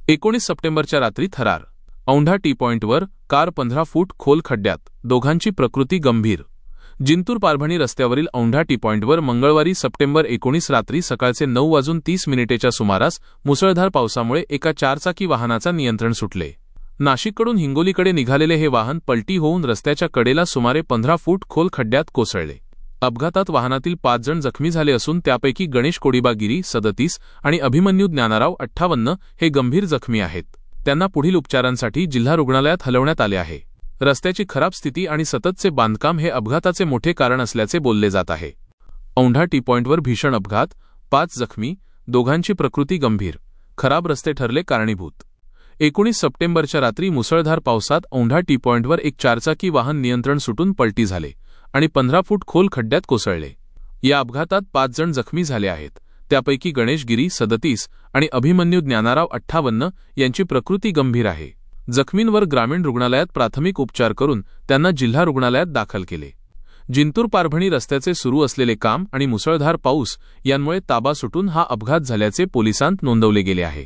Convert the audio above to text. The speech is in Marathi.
19 सप्टेंबरच्या रात्री थरार. औंढा टी पॉइंटवर कार 15 फूट खोल खड्ड्यात, दोघांची प्रकृती गंभीर. जिंतूर पारभणी रस्त्यावरील औंढा टी पॉइंटवर मंगळवारी सप्टेंबर 19 रात्री सकाळचे 9:30 सुमारास मुसळधार पावसामुळे एका चारचाकी वाहनाचा नियंत्रण सुटले. नाशिककडून हिंगोलीकडे निघालेले हे वाहन पलटी होऊन रस्त्याच्या कडेला सुमारे 15 फूट खोल खड्ड्यात कोसळले. अपघातात वाहनातील 5 जण जखमी झाले असून त्यापैकी गणेश कोडिबा गिरी 37 आणि अभिमन्यू ज्ञानाराव 58 हे गंभीर जखमी आहेत. त्यांना पुढील उपचारांसाठी जिल्हा रुग्णालयात हलवण्यात आले आहे. रस्त्याची खराब स्थिती आणि सततचे बांधकाम हे अपघाताचे मोठे कारण असल्याचे बोलले जात आहे. औंढा टी पॉइंटवर भीषण अपघात, 5 जखमी, दोघांची प्रकृती गंभीर, खराब रस्ते ठरले कारणीभूत. 19 सप्टेंबरच्या रात्री मुसळधार पावसात औंढा टी पॉइंटवर एक चारचाकी वाहन नियंत्रण सुटून पलटी झाले आणि 15 फूट खोल खड्ड्यात कोसळले. या अपघातात 5 जण जखमी झाले आहेत. त्यापैकी गणेश गिरी 37 आणि अभिमन्यू ज्ञानाराव 58 यांची प्रकृती गंभीर आहे. जखमींवर ग्रामीण रुग्णालयात प्राथमिक उपचार करून त्यांना जिल्हा रुग्णालयात दाखल केले. जिंतूर पारभणी रस्त्याचे सुरू असलेले काम आणि मुसळधार पाऊस यांमुळे ताबा सुटून हा अपघात झाल्याचे पोलिसांत नोंदवले गेले आहे.